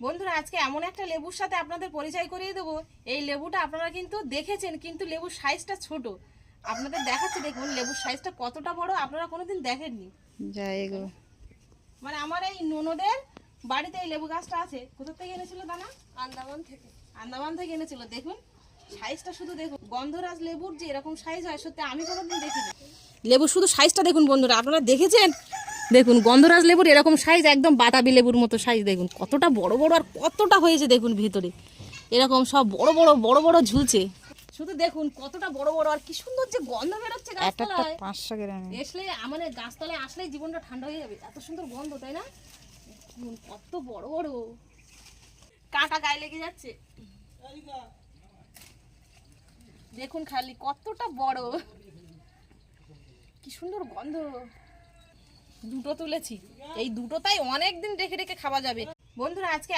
বন্ধুরা আজকে এমন একটা লেবুর সাথে আপনাদের পরিচয় করিয়ে দেবো। এই লেবুটা আপনারা কিন্তু দেখেছেন, কিন্তু লেবুর সাইজটা ছোট। আপনাদের দেখাচ্ছি, দেখুন লেবুর সাইজটা কতটা বড়, আপনারা কোনোদিন দেখেননি। যাই গো, মানে আমার এই ননদের বাড়িতে এই লেবু গাছটা আছে। কোথা থেকে এনেছিল দানা? আন্দামান থেকে। আন্দামান থেকে এনেছিল। দেখুন সাইজটা শুধু দেখুন, গন্ধরাজ লেবুর যে এরকম সাইজ হয় সত্যি আমি কোনোদিন দেখিনি। লেবুর শুধু সাইজটা দেখুন বন্ধুরা, আপনারা দেখেছেন? দেখুন গন্ধরাজ লেবুর এরকম সাইজ, একদম বাতাবি লেবুর মতো সাইজ। দেখুন কতটা বড় বড় আর কতটা হয়েছে দেখুন ভিতরে, এরকম সব বড় বড় বড় বড় ঝুলছে। শুধু দেখুন কতটা বড় বড় আর কি সুন্দর যে গন্ধ বেরোচ্ছে একটা গাছতলায়। 500 গ্রামে আসলে মানে গাছতলায় আসলেই জীবনটা ঠান্ডা হয়ে যাবে, এত সুন্দর গন্ধ, তাই না? দেখুন কত বড় বড়, কাঁটা গায়ে লেগে যাচ্ছে। দেখুন খালি কতটা বড়, কি সুন্দর গন্ধ। দুটো তুলেছি, এই দুটো তাই অনেক দিন রেখে রেখে খাওয়া যাবে। বন্ধুরা আজকে